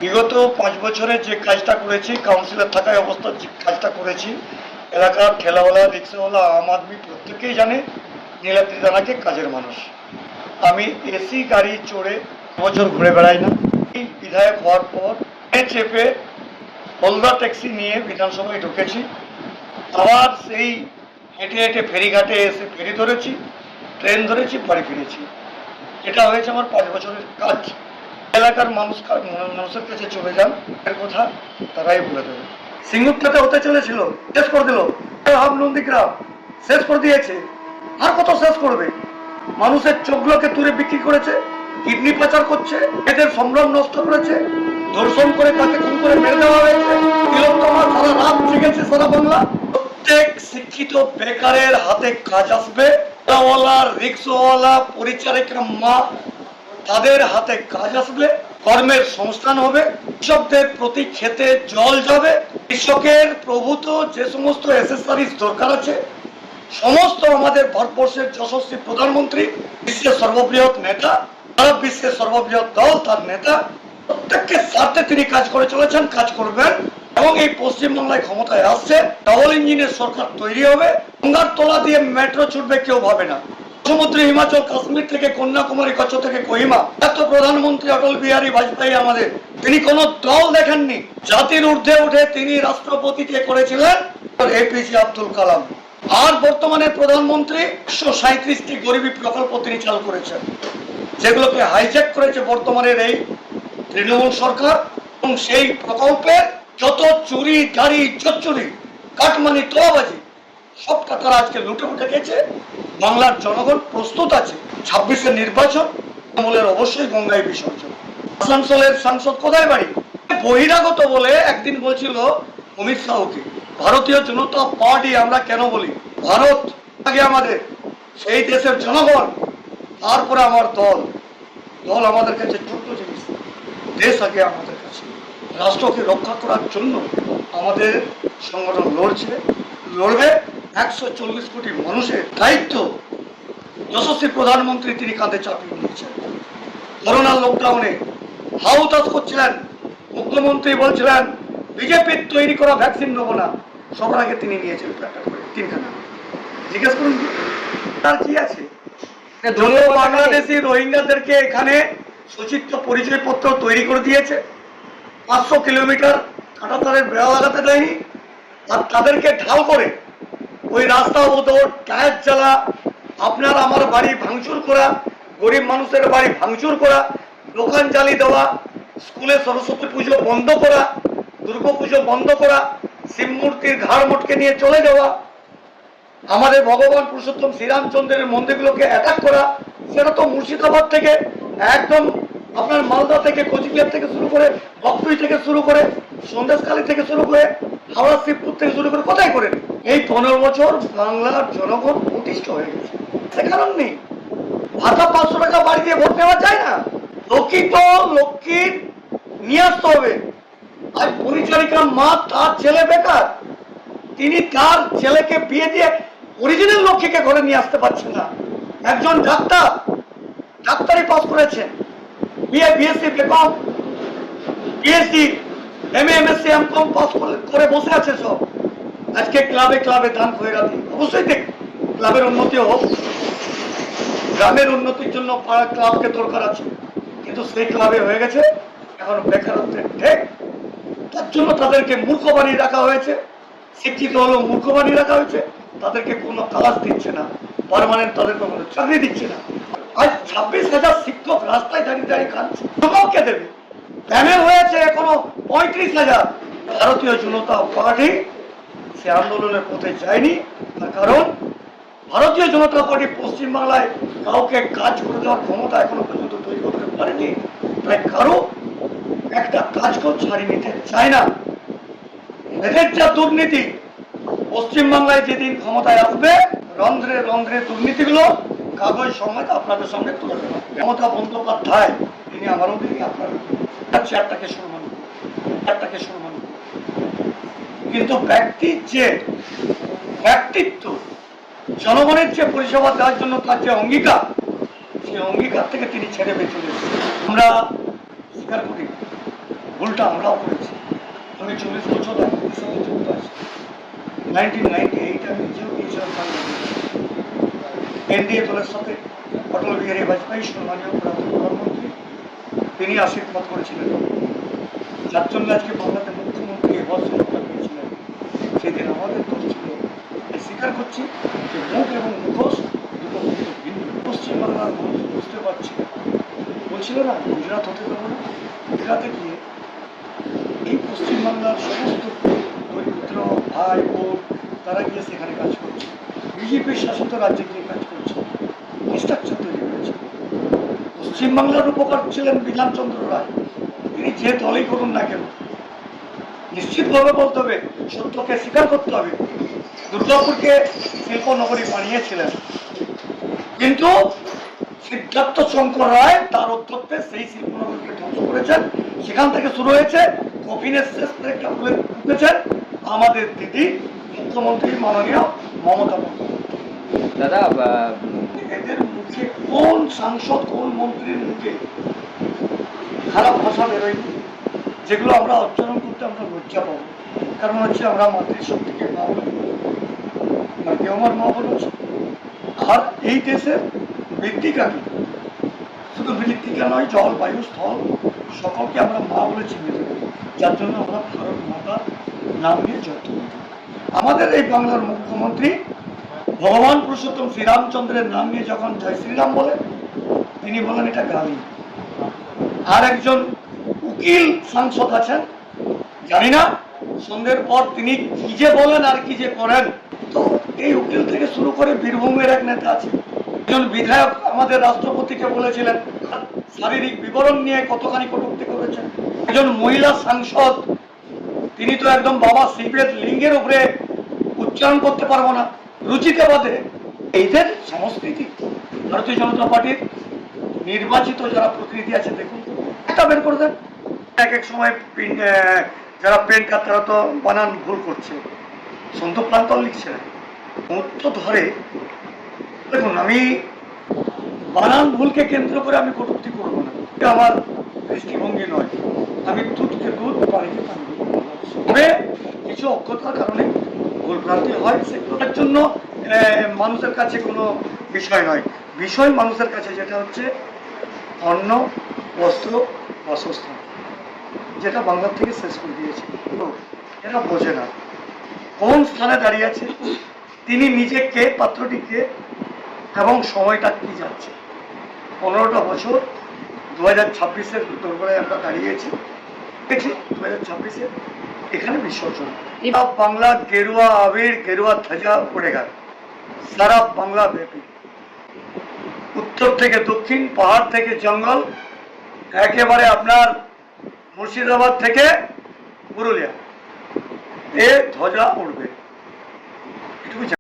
বিগত 5 বছরে যে কাজটা করেছি, কাউন্সিলর থাকায় অবস্থায় যে কাজটা করেছি, এলাকার ঠেলাওয়ালা, রিক্সাওয়ালা, আম আদমি প্রত্যেকেই জানে নীলাদ্রি দানাকে কাজের মানুষ। আমি এসি গাড়ি চড়ে বছর ঘুরে বেড়াই না। এই বিধায়ক হওয়ার পর চেপে হলদা ট্যাক্সি নিয়ে বিধানসভায় ঢুকেছি। আবার সেই হেঁটে হেঁটে ফেরিঘাটে এসে ফেরি ধরেছি, ট্রেন ধরেছি, বাড়ি ফিরেছি। এটা হয়েছে আমার 5 বছরের কাজ। এলাকার মানুষের কাছে চলে যান, এর কথা তারাই বলে দেবে। সিঙ্গুরটাতে হতে চলেছিল, শেষ করে দিল। হাম নন্দীগ্রাম শেষ করে দিয়েছে, আর কত শেষ করবে? মানুষের চোখগুলোকে তুলে বিক্রি করেছে, কিডনি পাচার করছে, এদের সম্ভ্রম নষ্ট করেছে, ধর্ষণ করে তাকে খুন করে মেরে দেওয়া হয়েছে। তিলোত্তমা সারা রাত জেগেছে সারা বাংলা। প্রত্যেক শিক্ষিত বেকারের হাতে কাজ আসবে, রিক্সাওয়ালা, পরিচারিকা মা, তাদের হাতে কাজ আসবে, কর্মের সংস্থান হবে, কৃষকদের প্রতি ক্ষেতে জল যাবে, কৃষকের প্রভূত যে সমস্ত এসেসরিজ দরকার আছে সমস্ত আমাদের ভারতবর্ষের যশস্বী প্রধানমন্ত্রী, বিশ্বের সর্ববৃহৎ নেতা, সারা বিশ্বের সর্ববৃহৎ দল, তার নেতা, প্রত্যেককে স্বার্থে তিনি কাজ করে চলেছেন, কাজ করবেন। এবং এই পশ্চিমবাংলায় ক্ষমতায় আসছে, ডাবল ইঞ্জিনের সরকার তৈরি হবে। গঙ্গার তলা দিয়ে মেট্রো ছুটবে কেউ ভাবে না। সমুদ্রে হিমাচল, কাশ্মীর থেকে কন্যাকুমারী, কচ্ছ থেকে কোহিমা। এত প্রধানমন্ত্রী অটল বিহারী বাজপেয়ী আমাদের, তিনি কোনো দল দেখেননি। জাতির ঊর্ধ্বে উঠে তিনি রাষ্ট্রপতিকে করেছিলেন এপিজে আব্দুল কালাম। আর বর্তমানে প্রধানমন্ত্রী 137টি গরিবী প্রকল্প তিনি চালু করেছেন, যেগুলোকে হাইজ্যাক করেছে বর্তমানের এই তৃণমূল সরকার। এবং সেই প্রকল্পের যত চুরি, গাড়ি, চুরি, কাটমানি, তোলাবাজি, সবটা তারা আজকে লুটে উঠে গেছে। বাংলার জনগণ প্রস্তুত আছে। 26-এর নির্বাচন, তৃণমূলের অবশ্যই গঙ্গায় বিসর্জন। আসানসোলের সাংসদ কোথায় বাড়ি? বহিরাগত বলে একদিন বলছিল অমিত শাহকে। ভারতীয় জনতা পার্টি আমরা কেন বলি? ভারত আগে আমাদের, সেই দেশের জনগণ, তারপরে আমার দল। দল আমাদের কাছে ছোট্ট জিনিস, দেশ আগে আমাদের কাছে। রাষ্ট্রকে রক্ষা করার জন্য আমাদের সংগঠন লড়বে। 140 কোটি মানুষের দায়িত্ব যশস্বী প্রধানমন্ত্রী তিনি কাঁধে চাপিয়ে নিয়েছেন। করোনার লকডাউনে হাউতাস করছিলেন, মুখ্যমন্ত্রী বলছিলেন বিজেপির তৈরি করা ভ্যাকসিন নেবো না, সবার আগে তিনি নিয়েছেন 3খানা। জিজ্ঞেস করুন তার কি আছে। বাংলাদেশি রোহিঙ্গাদেরকে এখানে সচিত্র পরিচয়পত্র তৈরি করে দিয়েছে, 500 কিলোমিটার কাঁটাতারের বেড়া লাগাতে দেয়নি। আর তাদেরকে ঢাল করে ওই রাস্তা বদল, টায়ার জ্বালা, আপনার আমার বাড়ি ভাঙচুর করা, গরিব মানুষের বাড়ি ভাঙচুর করা, দোকান জ্বালিয়ে দেওয়া, স্কুলে সরস্বতী পুজো বন্ধ করা, দুর্গা পুজো বন্ধ করা, শিব মূর্তির ঘাড় মোটকে নিয়ে চলে যাওয়া, আমাদের ভগবান পুরুষোত্তম শ্রীরামচন্দ্রের মন্দিরগুলোকে অ্যাটাক করা। সেটা তো মুর্শিদাবাদ থেকে একদম আপনার মালদা থেকে, কোচবিহার থেকে শুরু করে, বকটুই থেকে শুরু করে, সন্দেশখালী থেকে শুরু করে, হাওড়া, শিবপুর থেকে শুরু করে কোথায় করেন? এই 15 বছর বাংলার জনগণ প্রতিষ্ঠ হয়ে গেছে। সে কারণ নেই, ভাতা 500 টাকা বাড়ি দিয়ে ভোট নেওয়া যায় না। লক্ষ্মীর নিয়ে আসতে হবে। আর পরিচারিকা মা, তার ছেলে বেকার, তিনি তার ছেলেকে বিয়ে দিয়ে অরিজিনাল লক্ষ্মীকে ঘরে নিয়ে আসতে পারছেন না। একজন ডাক্তারি পাস করেছেন, BA, BSc, BCom, PhD, MA, MSc, MCom pass করে বসে আছে সব। আজকে ক্লাবে ক্লাবে দান খয়রাতি। অবশ্যই দেখ ক্লাবের উন্নতি হোক, গ্রামের উন্নতির জন্য পাড়া ক্লাবকে দরকার আছে, কিন্তু সেই ক্লাবে হয়ে গেছে এখন বেকারত্বের ঠেক। তার জন্য তাদেরকে মূর্খ বানিয়ে রাখা হয়েছে। শিক্ষিত হলেও মূর্খ বানিয়ে রাখা হয়েছে, তাদেরকে কোনো কাজ দিচ্ছে না, পার্মানেন্ট তাদেরকে কোনো চাকরি দিচ্ছে না। আজ 26,000 শিক্ষক রাস্তায় দাঁড়িয়ে দাঁড়িয়ে খাচ্ছে, কে দেবে? প্যানেল হয়েছে এখনো 35,000। ভারতীয় জনতা পার্টি সে আন্দোলনের পথে যায়নি, তার কারণ ভারতীয় জনতা পার্টি পশ্চিমবাংলায় কাউকে কাজ করে দেওয়ার ক্ষমতা এখনো পর্যন্ত তৈরি করতে পারেনি। তাই কারো একটা কাজকেও ছাড়িয়ে নিতে চায় না। এদের যা দুর্নীতি, পশ্চিমবাংলায় যেদিন ক্ষমতায় আসবে, রন্ধ্রে রন্ধ্রে দুর্নীতিগুলো কাগজ সমেত আপনাদের সঙ্গে তুলে দেবে। মমতা বন্দ্যোপাধ্যায় তিনি আমারও দিদি, আপনার চেয়ারটাকে সম্মান, কিন্তু ব্যক্তির যে ব্যক্তিত্ব, জনগণের যে পরিষেবা দেওয়ার জন্য তার যে অঙ্গীকার, সেই অঙ্গীকার থেকে তিনি ছেড়ে বেঁচে গেছেন। আমরা স্বীকার করি ভুলটা আমরাও করেছি। আমি 40 বছর রাজনীতির সঙ্গে যুক্ত আছি। 1998 আমি নিজেও গিয়েছিলাম বাংলাদেশে। এনডিএ দলের সাথে অটল বিহারী বাজপেয়ী সম্মানীয় প্রধানমন্ত্রী তিনি আশীর্বাদ করেছিলেন, যার জন্য আজকে বাংলাদেশের মুখ্যমন্ত্রী এবার ক্ষমতা পেয়েছিলেন। সেদিন আমাদের দল ছিল। স্বীকার করছি যে মুখ এবং মুখোশ দুটো কিন্তু ভিন্ন। পশ্চিমবাংলার মানুষ বুঝতে পারছি, বলছিল না গুজরাট হতে দেবো না। গুজরাটে গিয়ে এই পশ্চিমবাংলার সমস্ত দরিদ্র ভাই বোন তারা গিয়ে সেখানে কাজ করছে। বিজেপির শাসিত রাজ্যে গিয়ে কাজ করছে, স্ট্রাকচার তৈরি করেছে। পশ্চিমবাংলার উপকার ছিলেন বিধানচন্দ্র রায়। তিনি যে দলই করুন না কেন নিশ্চিতভাবে বলতে হবে, সত্যকে স্বীকার করতে হবে। দুর্গাপুরকে শিল্প নগরী বানিয়েছিলেন, কিন্তু সিদ্ধার্থ শঙ্কর রায় তার অধ্যক্ষে সেই শিল্পনগরীকে ধ্বংস করেছেন। সেখান থেকে শুরু হয়েছে কফিনের শেষ একটা ঢুকেছেন আমাদের দিদি মুখ্যমন্ত্রী মাননীয় মমতা বন্দ্যোপাধ্যায়। দাদা, এদের মুখে কোন সাংসদ কোন মন্ত্রীর মুখে খারাপ ভাষা বেরোয়নি যেগুলো আমরা উচ্চারণ করতে আমরা লজ্জা পাবো? কারণ হচ্ছে আমরা মাতৃশক্তিকে মা বলি, কেউ আমার মা বলেছে। আর এই দেশের মৃত্তিকাকে, শুধু মৃত্তিকা নয়, জল বায়ু স্থল সকলকে আমরা মা বলে চিহ্নিত করি, যার জন্য আমরা ভারত মাতার নাম নিয়ে যত্ন করি। আমাদের এই বাংলার মুখ্যমন্ত্রী ভগবান পুরুষোত্তম শ্রীরামচন্দ্রের নাম নিয়ে যখন জয় শ্রীরাম বলে, তিনি বলেন এটা গালি। আর একজন উকিল সাংসদ আছেন, জানি না সন্ধ্যের পর তিনি কি যে বলেন আর কি যে করেন। তো এই উকিল থেকে শুরু করে বীরভূমের এক নেতা আছে, একজন বিধায়ক আমাদের রাষ্ট্রপতিকে বলেছিলেন, শারীরিক বিবরণ নিয়ে কতখানি কটূক্তি করেছেন। একজন মহিলা সাংসদ, তিনি তো একদম বাবা শিবের লিঙ্গের উপরে উচ্চারণ করতে পারবো না, রুচিতে বাদে। এইদের সংস্কৃতি ভারতীয় জনতা পার্টির নির্বাচিত যারা প্রতিনিধি আছে, দেখুন এটা বের করে দেন। এক এক সময় যারা পেন্টার তারা তো বানান ভুল করছে, সন্ত প্রান্তর লিখছে না, মুহূর্ত ধরে। দেখুন, আমি বানান ভুলকে কেন্দ্র করে আমি কটূক্তি করবো না, এটা আমার দৃষ্টিভঙ্গি নয়। আমি দুধকে দুধ, পানিকে পানি। তবে কিছু অজ্ঞতার কারণে ভুলভ্রান্তি হয়, সেগুলোর জন্য মানুষের কাছে কোনো বিষয় নয়। বিষয় মানুষের কাছে যেটা হচ্ছে অন্ন, বস্ত্র, বাসস্থান, যেটা বাংলার থেকে শেষ করে দিয়েছে। এরা বোঝে না কোন স্থানে দাঁড়িয়ে আছে, তিনি নিজে কে, পাত্রটি কে, এবং সময়টা কি যাচ্ছে। 15টা বছর 2026-এর দরবারে আমরা দাঁড়িয়েছি, দেখি 2026-এ এখানে বিসর্জন। বাংলা গেরুয়া আবির, গেরুয়া ধ্বজা উড়ে গেল সারা বাংলা ব্যাপী, উত্তর থেকে দক্ষিণ, পাহাড় থেকে জঙ্গল, একেবারে আপনার মুর্শিদাবাদ থেকে পুরুলিয়া, এ ধ্বজা উড়বে। এটুকু